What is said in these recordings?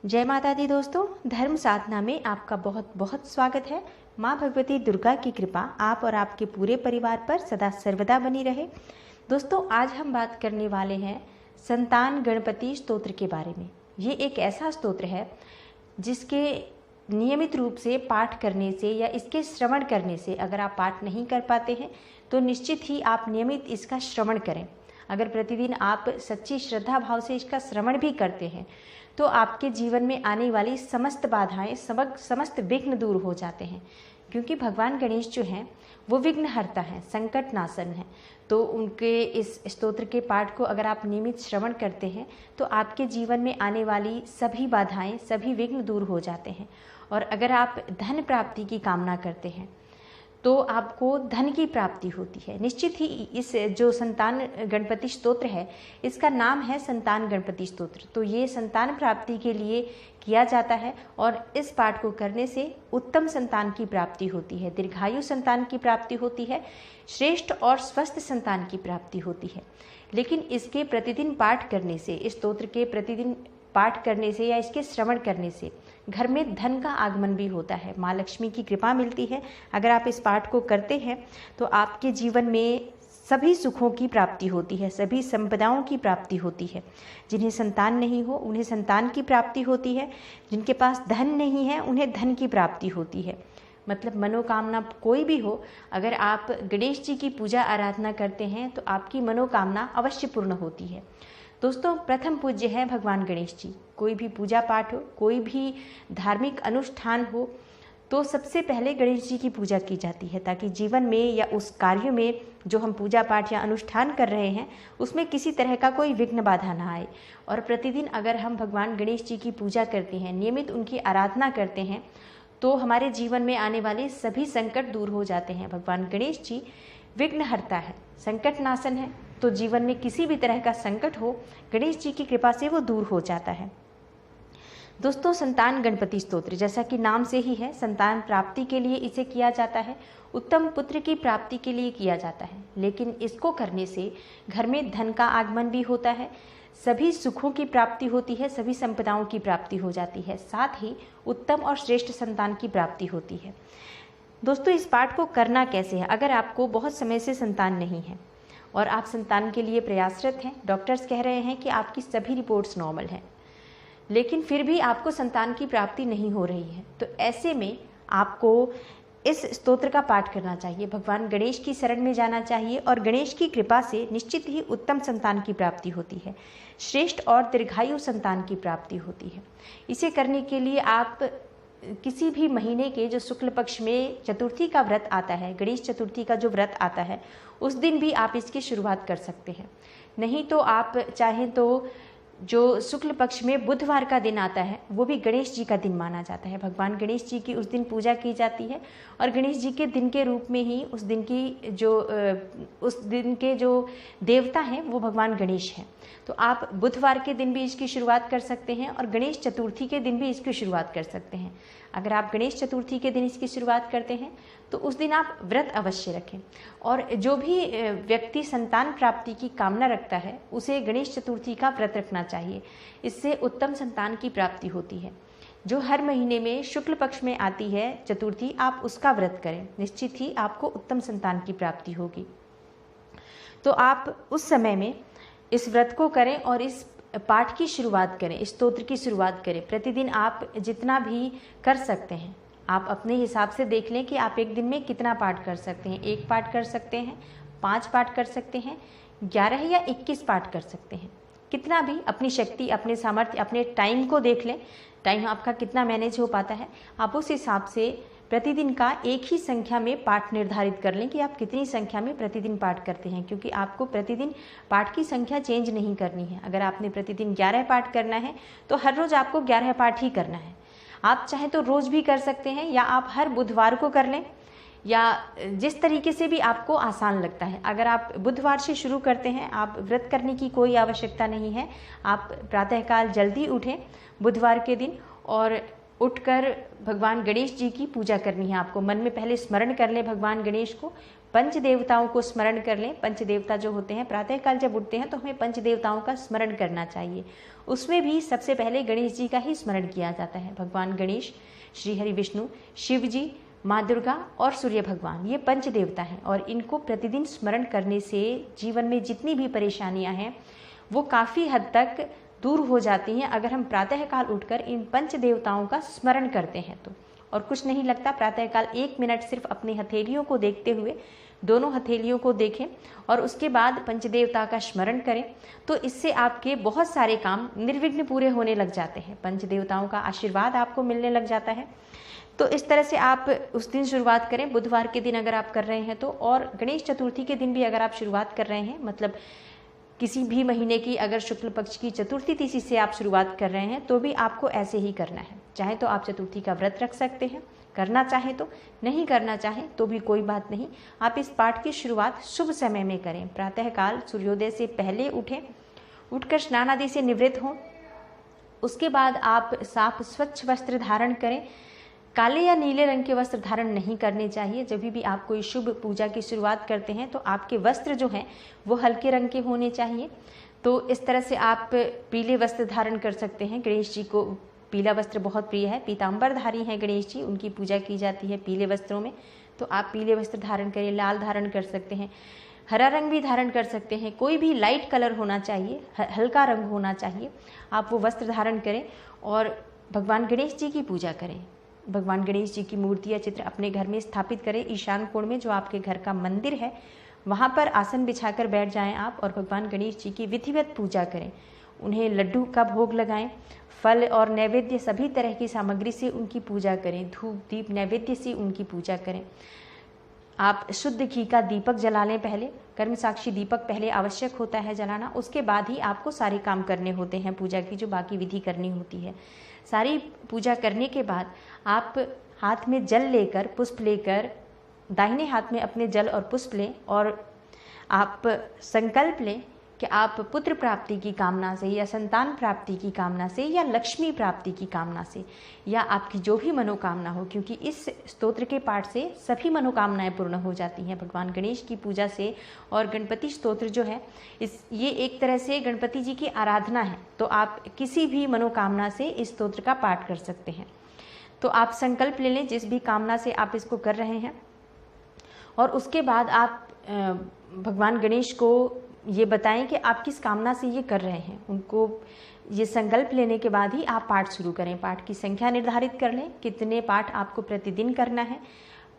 जय माता दी दोस्तों, धर्म साधना में आपका बहुत बहुत स्वागत है। माँ भगवती दुर्गा की कृपा आप और आपके पूरे परिवार पर सदा सर्वदा बनी रहे। दोस्तों, आज हम बात करने वाले हैं संतान गणपति स्तोत्र के बारे में। ये एक ऐसा स्तोत्र है जिसके नियमित रूप से पाठ करने से या इसके श्रवण करने से, अगर आप पाठ नहीं कर पाते हैं तो निश्चित ही आप नियमित इसका श्रवण करें। अगर प्रतिदिन आप सच्ची श्रद्धा भाव से इसका श्रवण भी करते हैं तो आपके जीवन में आने वाली समस्त बाधाएं, समस्त विघ्न दूर हो जाते हैं। क्योंकि भगवान गणेश जो हैं वो विघ्नहर्ता हैं, संकट नाशन हैं। तो उनके इस स्तोत्र के पाठ को अगर आप नियमित श्रवण करते हैं तो आपके जीवन में आने वाली सभी बाधाएं, सभी विघ्न दूर हो जाते हैं। और अगर आप धन प्राप्ति की कामना करते हैं तो आपको धन की प्राप्ति होती है। निश्चित ही इस जो संतान गणपति स्तोत्र है, इसका नाम है संतान गणपति स्तोत्र। तो ये संतान प्राप्ति के लिए किया जाता है और इस पाठ को करने से उत्तम संतान की प्राप्ति होती है, दीर्घायु संतान की प्राप्ति होती है, श्रेष्ठ और स्वस्थ संतान की प्राप्ति होती है। लेकिन इसके प्रतिदिन पाठ करने से, इस स्तोत्र के प्रतिदिन पाठ करने से या इसके श्रवण करने से घर में धन का आगमन भी होता है, माँ लक्ष्मी की कृपा मिलती है। अगर आप इस पाठ को करते हैं तो आपके जीवन में सभी सुखों की प्राप्ति होती है, सभी संपदाओं की प्राप्ति होती है। जिन्हें संतान नहीं हो उन्हें संतान की प्राप्ति होती है, जिनके पास धन नहीं है उन्हें धन की प्राप्ति होती है। मतलब मनोकामना कोई भी हो, अगर आप गणेश जी की पूजा आराधना करते हैं तो आपकी मनोकामना अवश्य पूर्ण होती है। दोस्तों, प्रथम पूज्य है भगवान गणेश जी। कोई भी पूजा पाठ हो, कोई भी धार्मिक अनुष्ठान हो तो सबसे पहले गणेश जी की पूजा की जाती है, ताकि जीवन में या उस कार्य में जो हम पूजा पाठ या अनुष्ठान कर रहे हैं उसमें किसी तरह का कोई विघ्न बाधा ना आए। और प्रतिदिन अगर हम भगवान गणेश जी की पूजा करते हैं, नियमित उनकी आराधना करते हैं तो हमारे जीवन में आने वाले सभी संकट दूर हो जाते हैं। भगवान गणेश जी विघ्नहर्ता है, संकट नाशन है। तो जीवन में किसी भी तरह का संकट हो, गणेश जी की कृपा से वो दूर हो जाता है। दोस्तों, संतान गणपति स्तोत्र जैसा कि नाम से ही है, संतान प्राप्ति के लिए इसे किया जाता है, उत्तम पुत्र की प्राप्ति के लिए किया जाता है। लेकिन इसको करने से घर में धन का आगमन भी होता है, सभी सुखों की प्राप्ति होती है, सभी संपदाओं की प्राप्ति हो जाती है, साथ ही उत्तम और श्रेष्ठ संतान की प्राप्ति होती है। दोस्तों, इस पाठ को करना कैसे है? अगर आपको बहुत समय से संतान नहीं है और आप संतान के लिए प्रयासरत हैं, डॉक्टर्स कह रहे हैं कि आपकी सभी रिपोर्ट्स नॉर्मल हैं, लेकिन फिर भी आपको संतान की प्राप्ति नहीं हो रही है, तो ऐसे में आपको इस स्तोत्र का पाठ करना चाहिए, भगवान गणेश की शरण में जाना चाहिए और गणेश की कृपा से निश्चित ही उत्तम संतान की प्राप्ति होती है, श्रेष्ठ और दीर्घायु संतान की प्राप्ति होती है। इसे करने के लिए आप किसी भी महीने के जो शुक्ल पक्ष में चतुर्थी का व्रत आता है, गणेश चतुर्थी का जो व्रत आता है, उस दिन भी आप इसकी शुरुआत कर सकते हैं। नहीं तो आप चाहें तो जो शुक्ल पक्ष में बुधवार का दिन आता है वो भी गणेश जी का दिन माना जाता है। भगवान गणेश जी की उस दिन पूजा की जाती है और गणेश जी के दिन के रूप में ही उस दिन के जो देवता हैं वो भगवान गणेश हैं। तो आप बुधवार के दिन भी इसकी शुरुआत कर सकते हैं और गणेश चतुर्थी के दिन भी इसकी शुरुआत कर सकते हैं। अगर आप गणेश चतुर्थी के दिन इसकी शुरुआत करते हैं तो उस दिन आप व्रत अवश्य रखें। और जो भी व्यक्ति संतान प्राप्ति की कामना रखता है उसे गणेश चतुर्थी का व्रत रखना चाहिए, इससे उत्तम संतान की प्राप्ति होती है। जो हर महीने में शुक्ल पक्ष में आती है चतुर्थी, आप उसका व्रत करें, निश्चित ही आपको उत्तम संतान की प्राप्ति होगी। तो आप उस समय में इस व्रत को करें और इस पाठ की शुरुआत करें, इस स्तोत्र की शुरुआत करें। प्रतिदिन आप जितना भी कर सकते हैं, आप अपने हिसाब से देख लें कि आप एक दिन में कितना पाठ कर सकते हैं। 1 पाठ कर सकते हैं, 5 पाठ कर सकते हैं, 11 या 21 पाठ कर सकते हैं। कितना भी अपनी शक्ति, अपने सामर्थ्य, अपने टाइम को देख लें, टाइम आपका कितना मैनेज हो पाता है। आप उस हिसाब से प्रतिदिन का एक ही संख्या में पाठ निर्धारित कर लें कि आप कितनी संख्या में प्रतिदिन पाठ करते हैं, क्योंकि आपको प्रतिदिन पाठ की संख्या चेंज नहीं करनी है। अगर आपने प्रतिदिन 11 पाठ करना है तो हर रोज़ आपको 11 पाठ ही करना है। आप चाहें तो रोज़ भी कर सकते हैं या आप हर बुधवार को कर लें, या जिस तरीके से भी आपको आसान लगता है। अगर आप बुधवार से शुरू करते हैं, आप व्रत करने की कोई आवश्यकता नहीं है। आप प्रातःकाल जल्दी उठें बुधवार के दिन और उठकर भगवान गणेश जी की पूजा करनी है। आपको मन में पहले स्मरण कर लें भगवान गणेश को, पंच देवताओं को स्मरण कर लें। पंच देवता जो होते हैं, प्रातःकाल जब उठते हैं तो हमें पंच देवताओं का स्मरण करना चाहिए। उसमें भी सबसे पहले गणेश जी का ही स्मरण किया जाता है। भगवान गणेश, श्री हरि विष्णु, शिव जी, माँ दुर्गा और सूर्य भगवान, ये पंच देवता हैं और इनको प्रतिदिन स्मरण करने से जीवन में जितनी भी परेशानियां हैं वो काफ़ी हद तक दूर हो जाती हैं अगर हम प्रातःकाल उठकर इन पंच देवताओं का स्मरण करते हैं तो। और कुछ नहीं लगता, प्रातःकाल 1 मिनट सिर्फ अपनी हथेलियों को देखते हुए, दोनों हथेलियों को देखें और उसके बाद पंचदेवता का स्मरण करें, तो इससे आपके बहुत सारे काम निर्विघ्न पूरे होने लग जाते हैं। पंचदेवताओं का आशीर्वाद आपको मिलने लग जाता है। तो इस तरह से आप उस दिन शुरुआत करें, बुधवार के दिन अगर आप कर रहे हैं तो, और गणेश चतुर्थी के दिन भी अगर आप शुरुआत कर रहे हैं, मतलब किसी भी महीने की अगर शुक्ल पक्ष की चतुर्थी तिथि से आप शुरुआत कर रहे हैं तो भी आपको ऐसे ही करना है। चाहे तो आप चतुर्थी का व्रत रख सकते हैं, करना चाहे तो, नहीं करना चाहे तो भी कोई बात नहीं। आप इस पाठ की शुरुआत शुभ समय में करें। प्रातःकाल सूर्योदय से पहले उठें, उठकर स्नान आदि से निवृत्त हों। उसके बाद आप साफ स्वच्छ वस्त्र धारण करें। काले या नीले रंग के वस्त्र धारण नहीं करने चाहिए। जब भी आप कोई शुभ पूजा की शुरुआत करते हैं तो आपके वस्त्र जो हैं वो हल्के रंग के होने चाहिए। तो इस तरह से आप पीले वस्त्र धारण कर सकते हैं। गणेश जी को पीला वस्त्र बहुत प्रिय है, पीताम्बरधारी हैं गणेश जी, उनकी पूजा की जाती है पीले वस्त्रों में, तो आप पीले वस्त्र धारण करें। लाल धारण कर सकते हैं, हरा रंग भी धारण कर सकते हैं, कोई भी लाइट कलर होना चाहिए, हल्का रंग होना चाहिए। आप वो वस्त्र धारण करें और भगवान गणेश जी की पूजा करें। भगवान गणेश जी की मूर्ति या चित्र अपने घर में स्थापित करें। ईशान कोण में जो आपके घर का मंदिर है वहाँ पर आसन बिछाकर बैठ जाएं आप और भगवान गणेश जी की विधिवत पूजा करें। उन्हें लड्डू का भोग लगाएं, फल और नैवेद्य सभी तरह की सामग्री से उनकी पूजा करें, धूप दीप नैवेद्य से उनकी पूजा करें। आप शुद्ध घी का दीपक जला लें पहले, कर्म साक्षी दीपक पहले आवश्यक होता है जलाना, उसके बाद ही आपको सारे काम करने होते हैं पूजा की, जो बाकी विधि करनी होती है। सारी पूजा करने के बाद आप हाथ में जल लेकर, पुष्प लेकर, दाहिने हाथ में अपने जल और पुष्प लें और आप संकल्प लें कि आप पुत्र प्राप्ति की कामना से या संतान प्राप्ति की कामना से या लक्ष्मी प्राप्ति की कामना से या आपकी जो भी मनोकामना हो, क्योंकि इस स्तोत्र के पाठ से सभी मनोकामनाएं पूर्ण हो जाती हैं भगवान गणेश की पूजा से। और गणपति स्तोत्र जो है ये एक तरह से गणपति जी की आराधना है, तो आप किसी भी मनोकामना से इस स्तोत्र का पाठ कर सकते हैं। तो आप संकल्प ले लें जिस भी कामना से आप इसको कर रहे हैं और उसके बाद आप भगवान गणेश को ये बताएं कि आप किस कामना से ये कर रहे हैं। उनको ये संकल्प लेने के बाद ही आप पाठ शुरू करें। पाठ की संख्या निर्धारित कर लें, कितने पाठ आपको प्रतिदिन करना है।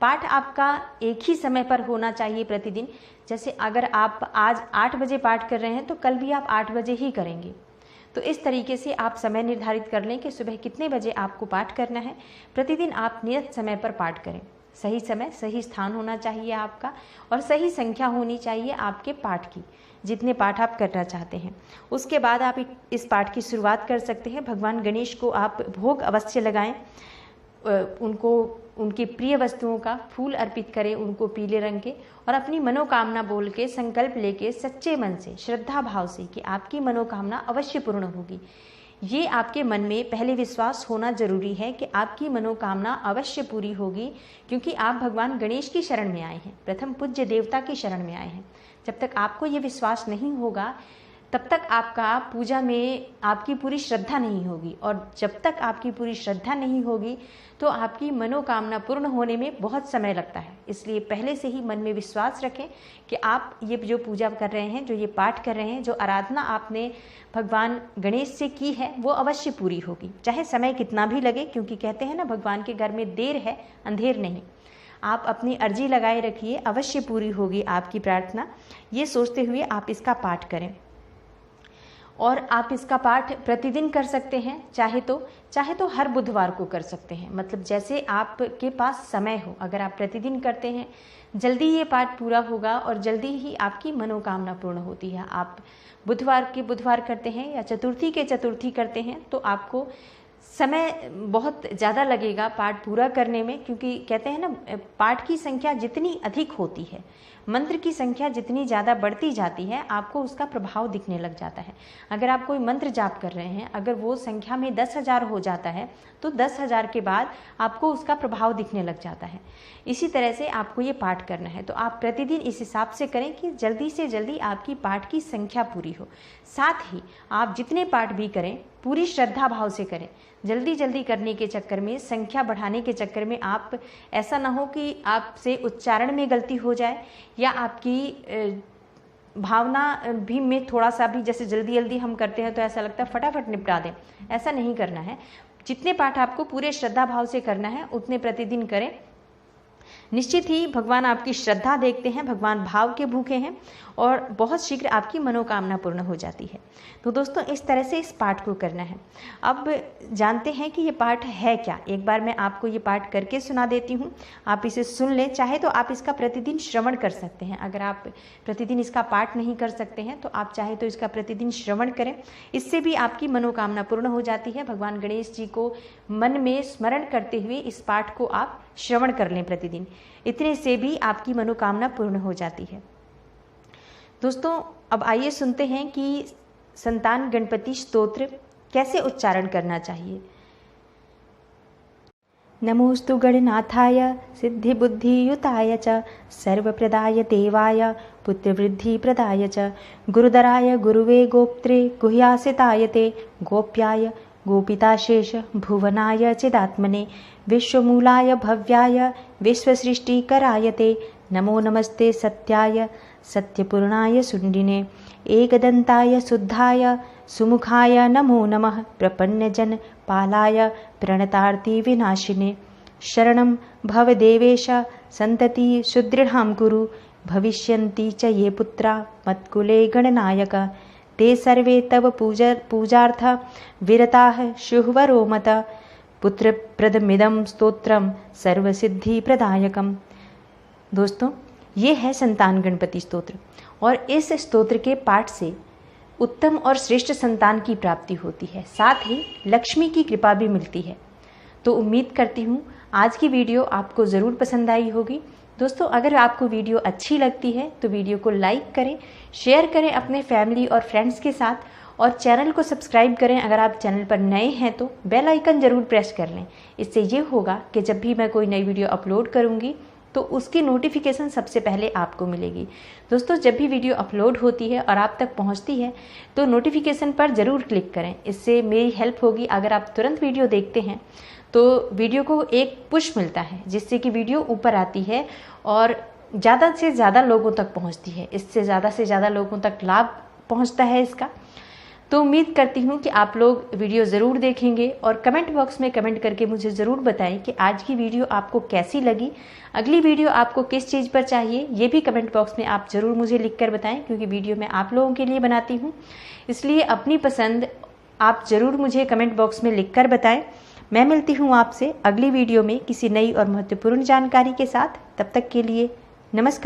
पाठ आपका एक ही समय पर होना चाहिए प्रतिदिन। जैसे अगर आप आज 8 बजे पाठ कर रहे हैं तो कल भी आप 8 बजे ही करेंगे। तो इस तरीके से आप समय निर्धारित कर लें कि सुबह कितने बजे आपको पाठ करना है। प्रतिदिन आप नियत समय पर पाठ करें। सही समय, सही स्थान होना चाहिए आपका और सही संख्या होनी चाहिए आपके पाठ की, जितने पाठ आप करना चाहते हैं। उसके बाद आप इस पाठ की शुरुआत कर सकते हैं। भगवान गणेश को आप भोग अवश्य लगाएं, उनको उनकी प्रिय वस्तुओं का फूल अर्पित करें, उनको पीले रंग के, और अपनी मनोकामना बोल के संकल्प लेके सच्चे मन से, श्रद्धा भाव से कि आपकी मनोकामना अवश्य पूर्ण होगी। ये आपके मन में पहले विश्वास होना जरूरी है कि आपकी मनोकामना अवश्य पूरी होगी, क्योंकि आप भगवान गणेश की शरण में आए हैं, प्रथम पूज्य देवता की शरण में आए हैं। जब तक आपको ये विश्वास नहीं होगा तब तक आपका पूजा में आपकी पूरी श्रद्धा नहीं होगी, और जब तक आपकी पूरी श्रद्धा नहीं होगी तो आपकी मनोकामना पूर्ण होने में बहुत समय लगता है। इसलिए पहले से ही मन में विश्वास रखें कि आप ये जो पूजा कर रहे हैं, जो ये पाठ कर रहे हैं, जो आराधना आपने भगवान गणेश से की है, वो अवश्य पूरी होगी, चाहे समय कितना भी लगे। क्योंकि कहते हैं ना, भगवान के घर में देर है अंधेर नहीं। आप अपनी अर्जी लगाए रखिए, अवश्य पूरी होगी आपकी प्रार्थना। ये सोचते हुए आप इसका पाठ करें। और आप इसका पाठ प्रतिदिन कर सकते हैं, चाहे तो हर बुधवार को कर सकते हैं। मतलब जैसे आपके पास समय हो, अगर आप प्रतिदिन करते हैं जल्दी ये पाठ पूरा होगा और जल्दी ही आपकी मनोकामना पूर्ण होती है। आप बुधवार के बुधवार करते हैं या चतुर्थी के चतुर्थी करते हैं तो आपको समय बहुत ज़्यादा लगेगा पाठ पूरा करने में, क्योंकि कहते हैं ना, पाठ की संख्या जितनी अधिक होती है, मंत्र की संख्या जितनी ज़्यादा बढ़ती जाती है, आपको उसका प्रभाव दिखने लग जाता है। अगर आप कोई मंत्र जाप कर रहे हैं, अगर वो संख्या में 10,000 हो जाता है तो 10,000 के बाद आपको उसका प्रभाव दिखने लग जाता है। इसी तरह से आपको ये पाठ करना है, तो आप प्रतिदिन इस हिसाब से करें कि जल्दी से जल्दी आपकी पाठ की संख्या पूरी हो। साथ ही आप जितने पाठ भी करें पूरी श्रद्धा भाव से करें। जल्दी जल्दी करने के चक्कर में, संख्या बढ़ाने के चक्कर में आप ऐसा ना हो कि आपसे उच्चारण में गलती हो जाए या आपकी भावना भी में थोड़ा सा भी, जैसे जल्दी जल्दी हम करते हैं तो ऐसा लगता है फटाफट निपटा दें, ऐसा नहीं करना है। जितने पाठ आपको पूरे श्रद्धा भाव से करना है उतने प्रतिदिन करें। निश्चित ही भगवान आपकी श्रद्धा देखते हैं, भगवान भाव के भूखे हैं और बहुत शीघ्र आपकी मनोकामना पूर्ण हो जाती है। तो दोस्तों, इस तरह से इस पाठ को करना है। अब जानते हैं कि ये पाठ है क्या। एक बार मैं आपको ये पाठ करके सुना देती हूँ, आप इसे सुन लें। चाहे तो आप इसका प्रतिदिन श्रवण कर सकते हैं। अगर आप प्रतिदिन इसका पाठ नहीं कर सकते हैं तो आप चाहे तो इसका प्रतिदिन श्रवण करें। इससे भी आपकी मनोकामना पूर्ण हो जाती है। भगवान गणेश जी को मन में स्मरण करते हुए इस पाठ को आप श्रवण कर लें प्रतिदिन। इतने से भी आपकी मनोकामना पूर्ण हो जाती है। दोस्तों, अब आइए सुनते हैं कि संतान गणपति स्तोत्र कैसे उच्चारण करना चाहिए। नमोस्तु गणनाथाय सिद्धिबुद्धियुताय च सर्वप्रदाय देवाय पुत्रवृद्धिप्रदाय च गुरुधराय गुरुवे गोप्त्रे गुह्यासिताय ते गोप्याय गोपिताशेष भुवनाय चिदात्मने विश्वमूलाय भव्याय विश्वसृष्टिकराय ते नमो नमस्ते सत्याय सत्यपूर्णाय शुण्डिने एकदन्ताय शुद्धाय सुमुखाय नमो नमः प्रपन्नजन पालाय प्रणतार्ति विनाशिने शरणं भव देवेश सन्तति सुदृढां कुरु भविष्यन्ति च ये पुत्रा मत्कुले गणनायक ते सर्वे तव पूजार्थ विरताः शुहवरो मत पुत्रप्रदमिदं स्तोत्रम सर्वसिद्धिप्रदायकम। दोस्तों, ये है संतान गणपति स्तोत्र और इस स्तोत्र के पाठ से उत्तम और श्रेष्ठ संतान की प्राप्ति होती है, साथ ही लक्ष्मी की कृपा भी मिलती है। तो उम्मीद करती हूँ आज की वीडियो आपको ज़रूर पसंद आई होगी। दोस्तों, अगर आपको वीडियो अच्छी लगती है तो वीडियो को लाइक करें, शेयर करें अपने फैमिली और फ्रेंड्स के साथ और चैनल को सब्सक्राइब करें। अगर आप चैनल पर नए हैं तो बेल आइकन ज़रूर प्रेस कर लें। इससे ये होगा कि जब भी मैं कोई नई वीडियो अपलोड करूँगी तो उसकी नोटिफिकेशन सबसे पहले आपको मिलेगी। दोस्तों, जब भी वीडियो अपलोड होती है और आप तक पहुंचती है तो नोटिफिकेशन पर ज़रूर क्लिक करें। इससे मेरी हेल्प होगी। अगर आप तुरंत वीडियो देखते हैं तो वीडियो को एक पुश मिलता है, जिससे कि वीडियो ऊपर आती है और ज़्यादा से ज़्यादा लोगों तक पहुंचती है। इससे ज़्यादा से ज़्यादा लोगों तक लाभ पहुंचता है इसका। तो उम्मीद करती हूँ कि आप लोग वीडियो ज़रूर देखेंगे और कमेंट बॉक्स में कमेंट करके मुझे ज़रूर बताएं कि आज की वीडियो आपको कैसी लगी। अगली वीडियो आपको किस चीज़ पर चाहिए ये भी कमेंट बॉक्स में आप ज़रूर मुझे लिख कर बताएं, क्योंकि वीडियो मैं आप लोगों के लिए बनाती हूँ। इसलिए अपनी पसंद आप ज़रूर मुझे कमेंट बॉक्स में लिख कर बताएं। मैं मिलती हूँ आपसे अगली वीडियो में किसी नई और महत्वपूर्ण जानकारी के साथ। तब तक के लिए नमस्कार।